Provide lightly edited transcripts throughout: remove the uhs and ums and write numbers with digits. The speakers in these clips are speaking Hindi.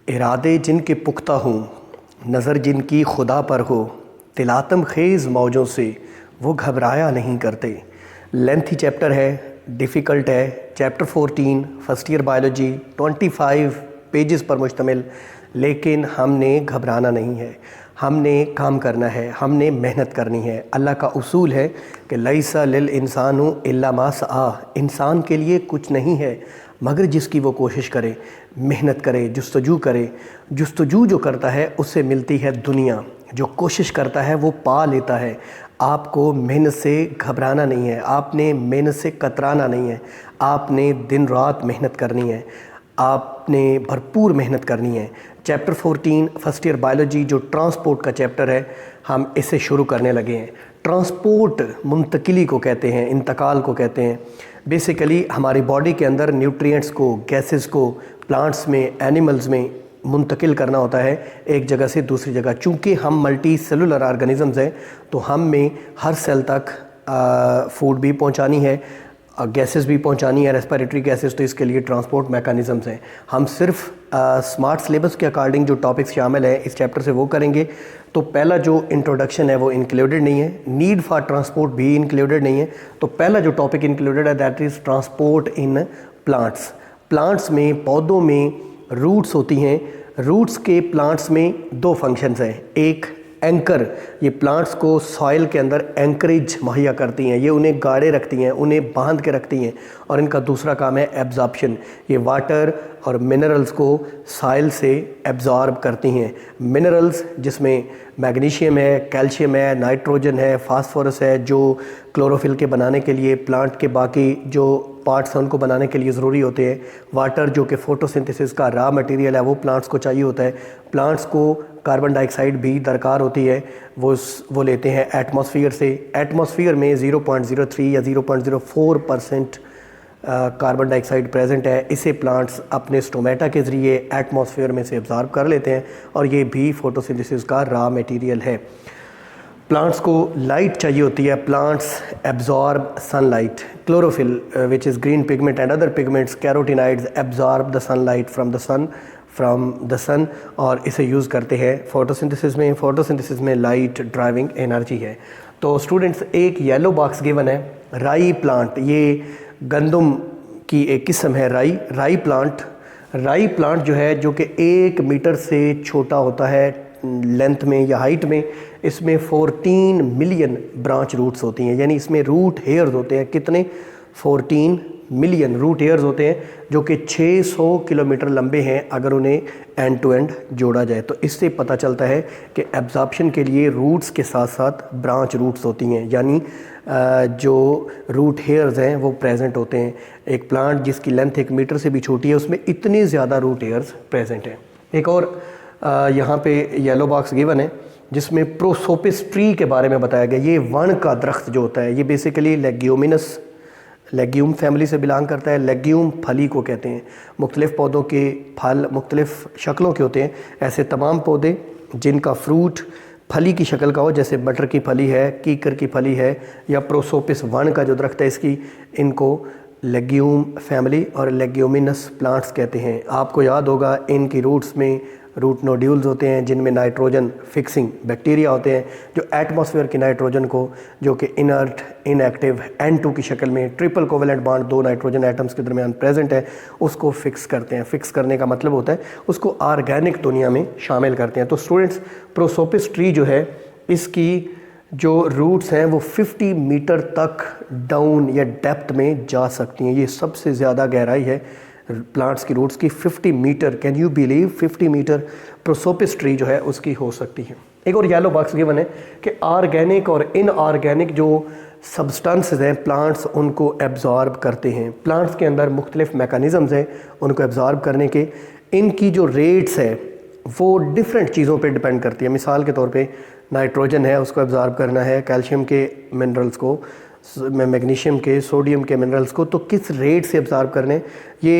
इरादे जिनके पुख्ता हों, नज़र जिनकी खुदा पर हो, तिलातम खेज़ मौजों से वो घबराया नहीं करते। लेंथी चैप्टर है, डिफ़िकल्ट है। Chapter 14 first year biology 25 pages पर मुश्तमिल। लेकिन हमने घबराना नहीं है, हमने काम करना है, हमने मेहनत करनी है। अल्लाह का उसूल है कि लैसा लिल इंसानु इल्ला मा सआ, इंसान के लिए कुछ नहीं है मगर जिसकी वो कोशिश करे, मेहनत करे, जुस्तजू करे। जुस्तजू जो करता है उससे मिलती है दुनिया, जो कोशिश करता है वो पा लेता है। आपको मेहनत से घबराना नहीं है, आपने मेहनत से कतराना नहीं है, आपने दिन रात मेहनत करनी है, आपने भरपूर मेहनत करनी है। चैप्टर 14 फर्स्ट ईयर बायोलॉजी जो ट्रांसपोर्ट का चैप्टर है, हम इसे शुरू करने लगे हैं। ट्रांसपोर्ट मुंतकिली को कहते हैं, इंतकाल को कहते हैं। बेसिकली हमारी बॉडी के अंदर न्यूट्रिएंट्स को, गैसेस को प्लांट्स में, एनिमल्स में मुंतकिल करना होता है एक जगह से दूसरी जगह। चूँकि हम मल्टी सेलुलर ऑर्गेनिजम्स हैं तो हम में हर सेल तक फूड भी पहुंचानी है, गैसेस भी पहुंचानी है, रेस्पिरेटरी गैसेस। तो इसके लिए ट्रांसपोर्ट मैकेनिज़म्स हैं। हम सिर्फ स्मार्ट सिलेबस के अकॉर्डिंग जो टॉपिक्स शामिल है इस चैप्टर से वो करेंगे। तो पहला जो इंट्रोडक्शन है वो इंक्लूडेड नहीं है, नीड फॉर ट्रांसपोर्ट भी इंक्लूडेड नहीं है। तो पहला जो टॉपिक इंक्लूडेड है that is transport in plants. Plants में, पौधों में रूट्स होती हैं। रूट्स के प्लांट्स में दो फंक्शंस हैं। एक एंकर, ये प्लांट्स को सॉइल के अंदर एंकरेज मुहैया करती हैं, ये उन्हें गाड़े रखती हैं, उन्हें बांध के रखती हैं। और इनका दूसरा काम है एब्जॉर्प्शन, ये वाटर और मिनरल्स को सॉइल से एब्जॉर्ब करती हैं। मिनरल्स जिसमें मैग्नीशियम है, कैल्शियम है, नाइट्रोजन है, फास्फोरस है, जो क्लोरोफिल के बनाने के लिए, प्लांट के बाकी जो पार्ट्स हैं उनको बनाने के लिए ज़रूरी होते हैं। वाटर जो कि फोटोसिंथेसिस का रॉ मटेरियल है वो प्लांट्स को चाहिए होता है। प्लांट्स को कार्बन डाइऑक्साइड भी दरकार होती है, वो लेते हैं एटमॉस्फेयर से। एटमॉस्फेयर में 0.03 या 0.04% कार्बन डाइऑक्साइड प्रेजेंट है। इसे प्लांट्स अपने स्टोमेटा के ज़रिए एटमॉस्फेयर में से एब्जॉर्ब कर लेते हैं और ये भी फोटोसिंथेसिस का रॉ मटेरियल है। प्लांट्स को लाइट चाहिए होती है, plants absorb sunlight. Chlorophyll which is green pigment and other pigments, carotenoids absorb the sunlight from the sun और इसे यूज़ करते हैं फोटोसिंथेसिस में। फोटोसिंथेसिस में लाइट ड्राइविंग एनर्जी है। तो स्टूडेंट्स, एक येलो बॉक्स गिवन है, राई प्लांट। ये गंदम की एक किस्म है राई प्लांट। राई प्लांट जो है, जो कि 1 मीटर से छोटा होता है लेंथ में या हाइट में, इसमें 14 मिलियन ब्रांच रूट्स होती हैं, यानी इसमें रूट हेयर्स होते हैं। कितने? 14 मिलियन रूट हेयर्स होते हैं, जो कि 600 किलोमीटर लंबे हैं अगर उन्हें एंड टू एंड जोड़ा जाए। तो इससे पता चलता है कि एब्जॉर्प्शन के लिए रूट्स के साथ साथ ब्रांच रूट्स होती हैं, यानी जो रूट हेयर्स हैं वो प्रेजेंट होते हैं। एक प्लांट जिसकी लेंथ 1 मीटर से भी छोटी है उसमें इतने ज़्यादा रूट हेयर्स प्रेजेंट हैं। एक और यहाँ पे येलो बॉक्स गिवन है जिसमें प्रोसोपिस ट्री के बारे में बताया गया। ये वण का दरख्त जो होता है, ये बेसिकली लेग्यूम फैमिली से बिलोंग करता है। लेग्यूम फली को कहते हैं। मुख्तलिफ़ पौधों के फल मुख्तलिफ़ शक्लों के होते हैं। ऐसे तमाम पौधे जिनका फ्रूट फली की शक्ल का हो, जैसे मटर की फली है, कीकर की फली है, या प्रोसोपिस वण का जो दरख्त है इनको लेग्यूम फैमिली और लेग्यूमिनस प्लांट्स कहते हैं। आपको याद होगा इनकी रूट्स में रूट नोड्यूल्स होते हैं जिनमें नाइट्रोजन फिक्सिंग बैक्टीरिया होते हैं, जो एटमॉस्फेयर की नाइट्रोजन को, जो कि इनर्ट इनएक्टिव N2 की शक्ल में triple covalent bond 2 nitrogen atoms के दरमियान प्रेजेंट है, उसको फिक्स करते हैं। फिक्स करने का मतलब होता है उसको ऑर्गेनिक दुनिया में शामिल करते हैं। तो स्टूडेंट्स, प्रोसोपिस ट्री जो है, इसकी जो रूट्स हैं वो 50 मीटर तक डाउन या डेप्थ में जा सकती हैं। ये सबसे ज़्यादा गहराई है प्लांट्स की रूट्स की, 50 metre. Can you believe 50 metre prosopis tree जो है उसकी हो सकती है। एक और येलो बॉक्स गिवन है कि ऑर्गेनिक और इनऑर्गेनिक जो सब्सटेंसेस हैं प्लांट्स उनको एब्जॉर्ब करते हैं। प्लांट्स के अंदर मुख्तलिफ मैकेनिज़म्स हैं उनको एब्जॉर्ब करने के। इनकी जो रेट्स है वो डिफरेंट चीज़ों पे डिपेंड करती है। मिसाल के तौर पे नाइट्रोजन है, उसको एब्जॉर्ब करना है, कैल्शियम के मिनरल्स को, मैग्नीशियम के, सोडियम के मिनरल्स को, तो किस रेट से एब्जॉर्ब करने, ये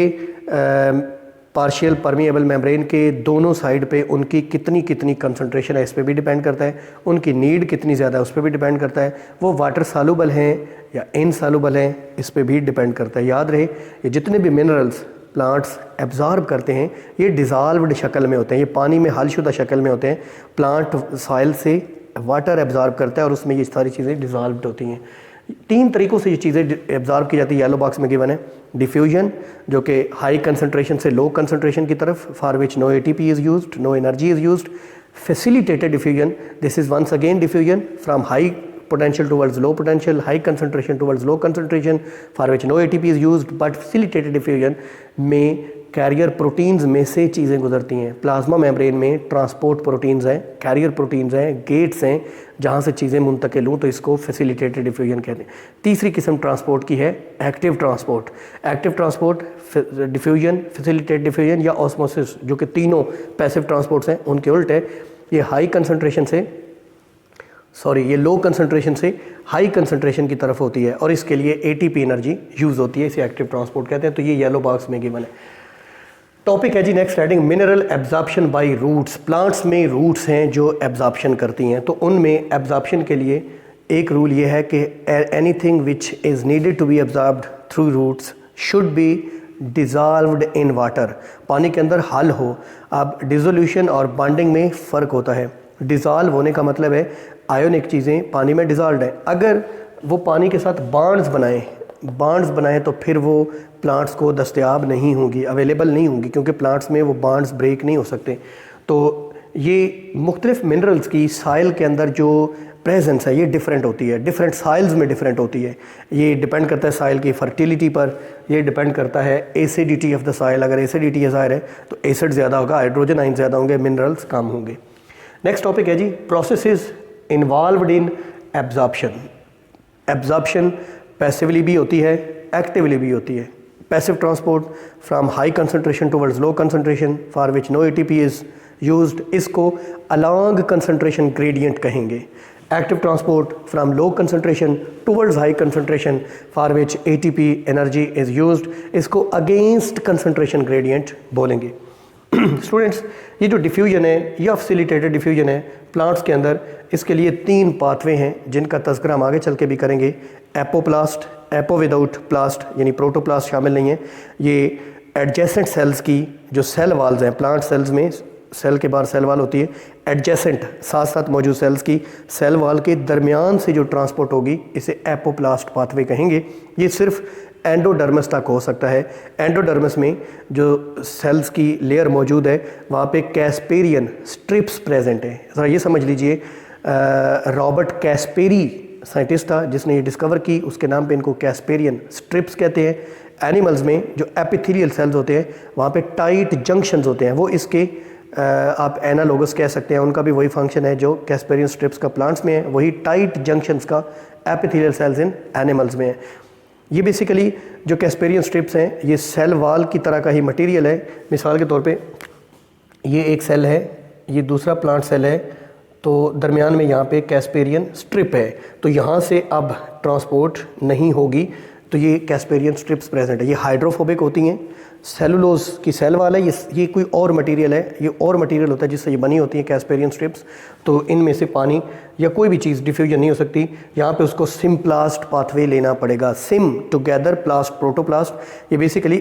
पार्शियल परमिएबल मेम्ब्रेन के दोनों साइड पे उनकी कितनी कंसंट्रेशन है इस पर भी डिपेंड करता है। उनकी नीड कितनी ज़्यादा है उस पर भी डिपेंड करता है। वो वाटर सालुबल हैं या इनसालुबल हैं इस पर भी डिपेंड करता है। याद रहे, ये जितने भी मिनरल्स प्लांट्स एब्जॉर्ब करते हैं ये डिज़ाल्व्ड शक्ल में होते हैं, ये पानी में हलशुदा शक्ल में होते हैं। प्लांट सॉइल से वाटर एब्जॉर्ब करता है और उसमें ये सारी चीज़ें डिज़ाल्व्ड होती हैं। 3 तरीक़ों से ये चीज़ें एब्जॉर्ब की जाती है, येलो बॉक्स में गिवन है। डिफ्यूजन जो कि हाई कंसनट्रेशन से लो कंसनट्रेशन की तरफ, for which no ATP is used, no energy is used. Facilitated diffusion, this is once again diffusion from high potential towards low potential, high concentration towards low concentration, for which no ATP is used, but facilitated diffusion में कैरियर प्रोटीन्स में से चीज़ें गुजरती हैं। प्लाज्मा मेम्ब्रेन में ट्रांसपोर्ट प्रोटीन्स हैं, कैरियर प्रोटीन्स हैं, गेट्स हैं जहाँ से चीज़ें मुंतकिल हों, तो इसको फैसिलिटेटेड डिफ्यूजन कहते हैं। तीसरी किस्म ट्रांसपोर्ट की है active transport. Active transport, diffusion, facilitated diffusion या ऑस्मोसिस, जो कि तीनों पैसिव ट्रांसपोर्ट्स हैं, उनके उल्ट है। ये हाई कंसनट्रेशन से ये लो कंसंट्रेशन से हाई कंसंट्रेशन की तरफ होती है और इसके लिए ATP एनर्जी यूज़ होती है, इसे एक्टिव ट्रांसपोर्ट कहते हैं। तो ये येलो बॉक्स में गिवन है। टॉपिक है जी next heading, mineral absorption by roots. Plants में रूट्स हैं जो एब्जॉर्प्शन करती हैं, तो उनमें एब्जॉर्प्शन के लिए एक रूल ये है कि anything which is needed to be absorbed through roots should be dissolved in water. पानी के अंदर हल हो। अब डिसोल्यूशन और बॉन्डिंग में फ़र्क होता है। डिज़ॉल्व होने का मतलब है आयोनिक चीज़ें पानी में डिज़ॉल्व हैं। अगर वो पानी के साथ बॉन्ड्स बनाएं तो फिर वो प्लांट्स को दस्तयाब नहीं होंगी, अवेलेबल नहीं होंगी, क्योंकि प्लांट्स में वो बॉन्ड्स ब्रेक नहीं हो सकते। तो ये मुख्तलिफ मिनरल्स की साइल के अंदर जो प्रेजेंस है ये डिफरेंट होती है, डिफरेंट साइल्स में डिफरेंट होती है। ये डिपेंड करता है साइल की फर्टिलिटी पर, ये डिपेंड करता है एसिडिटी ऑफ द साइल। अगर एसिडिटी ज़ाहिर है तो एसिड ज़्यादा होगा, हाइड्रोजन आयन ज़्यादा होंगे, मिनरल्स कम होंगे। नेक्स्ट टॉपिक है जी processes involved in absorption. Absorption passively भी होती है, एक्टिवली भी होती है। Passive transport from high concentration towards low concentration for which no ATP is used, इसको अलॉन्ग कंसंट्रेशन ग्रेडियंट कहेंगे। Active transport from low concentration towards high concentration for which ATP energy is used, इसको अगेंस्ट कंसंट्रेशन ग्रेडियंट बोलेंगे। स्टूडेंट्स, ये जो डिफ्यूजन है या फैसिलिटेटेड डिफ्यूजन है प्लांट्स के अंदर, इसके लिए 3 पाथवे हैं जिनका तज़किरा हम आगे चल के भी करेंगे। एपोप्लास्ट, एपो विदाउट प्लास्ट यानी प्रोटोप्लास्ट शामिल नहीं है। ये एडजेसेंट सेल्स की जो सेल वाल्स हैं, प्लांट सेल्स में सेल के बाहर सेल वाल होती है, एडजेसेंट साथ साथ मौजूद सेल्स की सेल वाल के दरमियान से जो ट्रांसपोर्ट होगी इसे एपोप्लास्ट पाथवे कहेंगे। ये सिर्फ एंडोडर्मस तक हो सकता है। एंडोडर्मस में जो सेल्स की लेयर मौजूद है वहाँ पे कैस्पेरियन स्ट्रिप्स प्रेजेंट है। ज़रा ये समझ लीजिए, रॉबर्ट कैस्पेरी साइंटिस्ट था जिसने ये डिस्कवर की, उसके नाम पे इनको कैस्पेरियन स्ट्रिप्स कहते हैं। एनिमल्स में जो एपिथेलियल सेल्स होते हैं वहाँ पे टाइट जंक्शंस होते हैं, वो इसके आप एनालोगस कह सकते हैं, उनका भी वही फंक्शन है जो कैस्पेरियन स्ट्रिप्स का प्लांट्स में है, वही टाइट जंक्शंस का एपिथेलियल सेल्स इन एनिमल्स में है। ये बेसिकली जो कैस्पेरियन स्ट्रिप्स हैं ये सेल वाल की तरह का ही मटेरियल है। मिसाल के तौर पे ये एक सेल है, ये दूसरा प्लांट सेल है, तो दरमियान में यहाँ पे कैस्पेरियन स्ट्रिप है, तो यहाँ से अब ट्रांसपोर्ट नहीं होगी, तो ये कैस्पेरियन स्ट्रिप्स प्रेजेंट है। ये हाइड्रोफोबिक होती हैं, सेलुलोज की सेल वाला है, ये कोई और मटेरियल है, ये और मटेरियल होता है जिससे ये बनी होती हैं कैस्पेरियन स्ट्रिप्स। तो इनमें से पानी या कोई भी चीज़ डिफ्यूजन नहीं हो सकती। यहाँ पे उसको सिम्प्लास्ट पाथवे लेना पड़ेगा। सिम टुगेदर प्लास्ट प्रोटोप्लास्ट, ये बेसिकली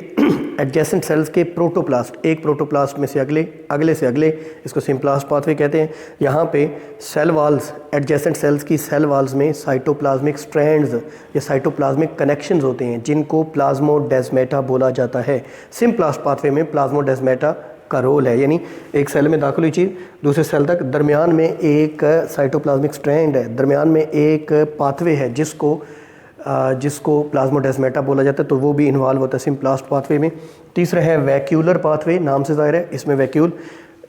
एडजेसेंट सेल्स के प्रोटोप्लास्ट, एक प्रोटोप्लास्ट में से अगले से अगले, इसको सिम्प्लास्ट पाथवे कहते हैं। यहाँ पे सेल वाल्स, एडजेसेंट सेल्स की सेल वाल्स में साइटोप्लाज्मिक स्ट्रैंड्स या साइटोप्लाज्मिक कनेक्शंस होते हैं जिनको प्लाज्मोडेस्माटा बोला जाता है। सिम्प्लास्ट पाथवे में प्लाज्मोडेस्माटा का रोल है, यानी एक सेल में दाखिल हुई चीज़ दूसरे सेल तक, दरमियान में एक साइटोप्लाज्मिक स्ट्रैंड है, दरमियान में एक पाथवे है जिसको प्लाज्मोडेस्माटा बोला जाता है, तो वो भी इन्वॉल्व होता है सिम्प्लास्ट पाथवे में। तीसरा है वैक्यूलर पाथवे, नाम से ज़ाहिर है, इसमें वैक्यूल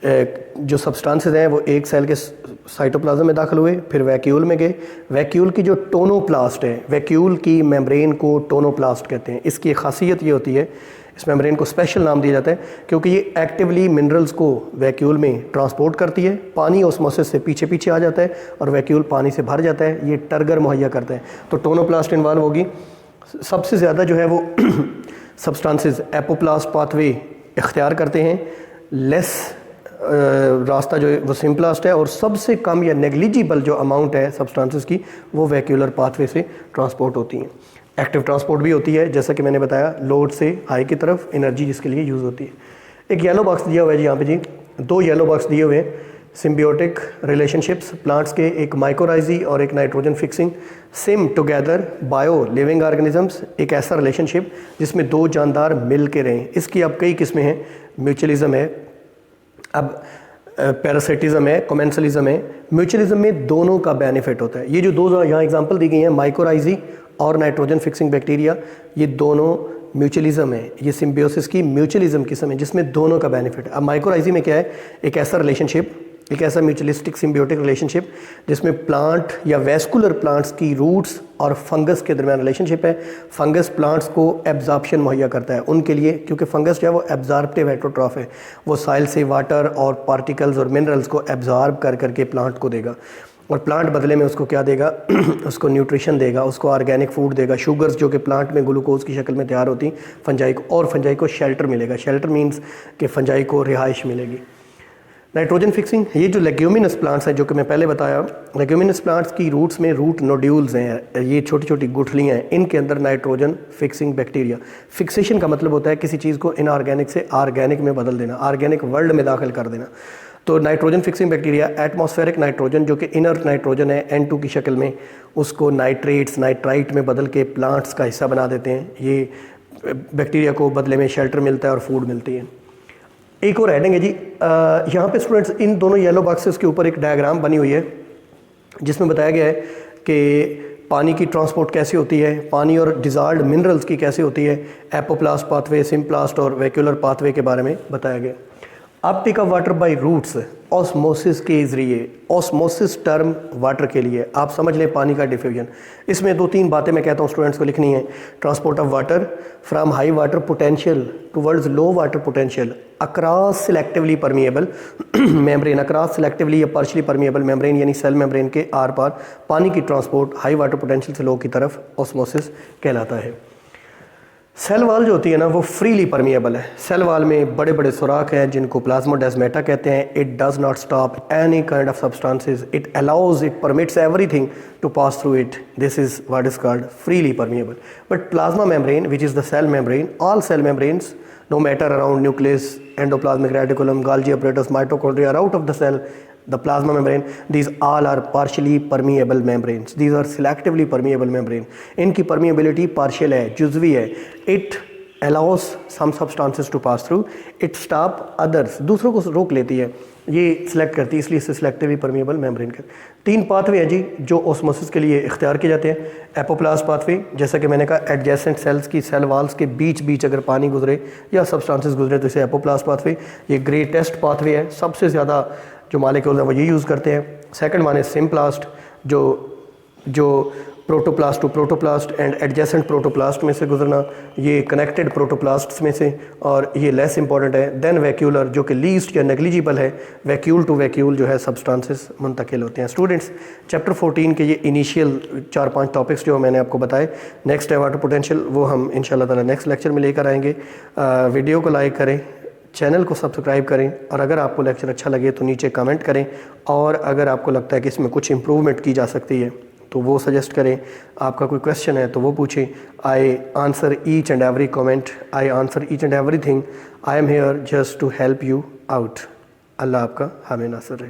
जो सब्सटेंसेस हैं वो एक सेल के साइटोप्लाज्म में दाखिल हुए, फिर वैक्यूल में गए। वैक्यूल की जो टोनोप्लास्ट है, वैक्यूल की मेम्ब्रेन को टोनोप्लास्ट कहते हैं। इसकी खासियत ये होती है, इस मेम्ब्रेन को स्पेशल नाम दिया जाता है क्योंकि ये एक्टिवली मिनरल्स को वैक्यूल में ट्रांसपोर्ट करती है। पानी ऑस्मोसिस से पीछे आ जाता है और वैक्यूल पानी से भर जाता है, ये टर्गर मुहैया करता है, तो टोनोप्लास्ट इन्वॉल्व होगी। सबसे ज़्यादा जो है वो सब्सटेंसेस एपोप्लास्ट पाथवे इख्तियार करते हैं, लेस रास्ता जो है वो सिम्प्लास्ट है, और सबसे कम या नेग्लिजिबल जो अमाउंट है सब्सटेंसेस की वो वैक्यूलर पाथवे से ट्रांसपोर्ट होती हैं। एक्टिव ट्रांसपोर्ट भी होती है, जैसा कि मैंने बताया, लोड से हाई की तरफ एनर्जी जिसके लिए यूज़ होती है। एक येलो बॉक्स दिया हुआ है जी यहाँ पे जी, 2 येलो बॉक्स दिए हुए हैं, सिम्बियोटिक रिलेशनशिप्स प्लांट्स के, एक माइकोराइजी और एक nitrogen fixing. SIM together bio living organisms, एक ऐसा रिलेशनशिप जिसमें 2 जानदार मिल के रहें। इसकी अब कई किस्में हैं, म्यूचुअलिज्म है, अब पैरासिटिज्म है, कमेंसलिज्म है। म्यूचुअलिज्म में दोनों का बेनिफिट होता है। ये जो 2 यहाँ एग्जांपल दी गई हैं, माइकोराइजी और नाइट्रोजन फिक्सिंग बैक्टीरिया, ये दोनों म्यूचुअलिज्म है, ये सिम्बियोसिस की म्यूचुअलिज्म किस्म है जिसमें दोनों का बेनिफिट है। अब माइकोराइजी में क्या है, एक ऐसा रिलेशनशिप, एक ऐसा म्यूचुअलिस्टिक सिम्बियोटिक रिलेशनशिप जिसमें प्लांट या वेस्कुलर प्लांट्स की रूट्स और फंगस के दरमियान रिलेशनशिप है। फंगस प्लांट्स को एब्जॉर्प्शन मुहैया करता है उनके लिए, क्योंकि फंगस जो है वो एब्जॉर्प्टिव हेटरोट्रॉफ है, वो सॉइल से वाटर और पार्टिकल्स और मिनरल्स को एब्जॉर्ब कर करके प्लांट को देगा, और प्लांट बदले में उसको क्या देगा उसको न्यूट्रिशन देगा, उसको ऑर्गेनिक फूड देगा, शुगर्स जो कि प्लांट में ग्लूकोज की शक्ल में तैयार होती फंजाई को, और फंजाई को शेल्टर मिलेगा। शेल्टर मीन्स कि फंजाई को रिहाइश मिलेगी। नाइट्रोजन फिक्सिंग, ये जो लेग्यूमिनस प्लांट्स हैं जो कि मैं पहले बताया, लेग्यूमिनस प्लांट्स की रूट्स में रूट नोड्यूल्स हैं, ये छोटी छोटी गुठलियाँ हैं, इनके अंदर नाइट्रोजन फिक्सिंग बैक्टीरिया। फिक्सेशन का मतलब होता है किसी चीज़ को इनऑर्गेनिक से ऑर्गेनिक में बदल देना, ऑर्गेनिक वर्ल्ड में दाखिल कर देना। तो nitrogen fixing bacteria atmospheric nitrogen जो कि इनर नाइट्रोजन है N2 की शक्ल में, उसको नाइट्रेट्स नाइट्राइट में बदल के प्लांट्स का हिस्सा बना देते हैं। ये बैक्टीरिया को बदले में शेल्टर मिलता है और फूड मिलती है। एक और हेडिंग है जी, यहाँ पे स्टूडेंट्स इन दोनों येलो बॉक्सेस के ऊपर एक डायग्राम बनी हुई है जिसमें बताया गया है कि पानी की ट्रांसपोर्ट कैसे होती है, पानी और डिज़ॉल्व्ड मिनरल्स की कैसे होती है, एपोप्लास्ट पाथवे, सिम्प्लास्ट और वैक्यूलर पाथवे के बारे में बताया गया। Uptake of water by roots osmosis के ज़रिए, ऑस्मोसिस टर्म वाटर के लिए आप समझ लें पानी का डिफ्यूजन। इसमें 2-3 बातें मैं कहता हूँ स्टूडेंट्स को लिखनी है। Transport of water from high water potential towards low water potential across selectively permeable membrane, across selectively या पार्शियली परमिएबल मेम्ब्रेन यानी सेल मेम्ब्रेन के आर पार पानी की ट्रांसपोर्ट हाई वाटर पोटेंशियल से लो की तरफ ऑस्मोसिस कहलाता है। सेल वाल जो होती है ना वो फ्रीली परमिएबल है। सेल वाल में बड़े बड़े सुराख हैं जिनको प्लाज्मोडेस्माटा कहते हैं। It does not stop any kind of substances, it allows, it permits everything to pass through it. This is what is called freely permeable. But plasma membrane which is the cell membrane, all cell membranes no matter around nucleus, endoplasmic reticulum, Golgi apparatus, mitochondria are out of the cell, the plasma membrane, these all are partially permeable membranes. These are selectively permeable membrane. इनकी permeability partial है, जुज़वी है। It allows some substances to pass through, it stop others, दूसरों को रोक लेती है, ये सिलेक्ट करती है, इसलिए इसे सिलेक्टिवली परमिएबल मेम्ब्रेन का। 3 पाथवे हैं जी जो ऑस्मोसिस के लिए इख्तियार किए जाते हैं। एपोप्लास्ट पाथवे, जैसा कि मैंने कहा एडजेसेंट सेल्स की सेल वाल्स के बीच अगर पानी गुजरे या सब्सटेंसेस गुजरे तो इसे एपोप्लास्ट पाथवे। ये ग्रेटेस्ट पाथवे है, सबसे ज़्यादा जो मालिक्यूल्स हैं वो ये यूज़ करते हैं। सेकंड वन है सिम्प्लास्ट, जो protoplast two protoplast and adjacent protoplast में से गुजरना, ये कनेक्टेड प्रोटोप्लास्ट्स में से, और ये लेस इंपॉर्टेंट है। देन वैक्यूलर जो कि लीस्ट या नेग्लिजिबल है, वैक्यूल टू वैक्यूल जो है सब्सटेंसेस मुंतकिल होते हैं। स्टूडेंट्स चैप्टर 14 के ये इनिशियल 4-5 टॉपिक्स जो मैंने आपको बताए, नेक्स्ट है वाटर पोटेंशियल, वो हम इंशाल्लाह ताला नेक्स्ट लेक्चर में लेकर आएंगे। वीडियो को लाइक करें, चैनल को सब्सक्राइब करें, और अगर आपको लेक्चर अच्छा लगे तो नीचे कमेंट करें, और अगर आपको लगता है कि इसमें कुछ इम्प्रूवमेंट की जा सकती है तो वो सजेस्ट करें। आपका कोई क्वेश्चन है तो वो पूछें। I answer each and every comment, I answer each and everything. I am here just to help you out. अल्लाह आपका हामी नासर रहे।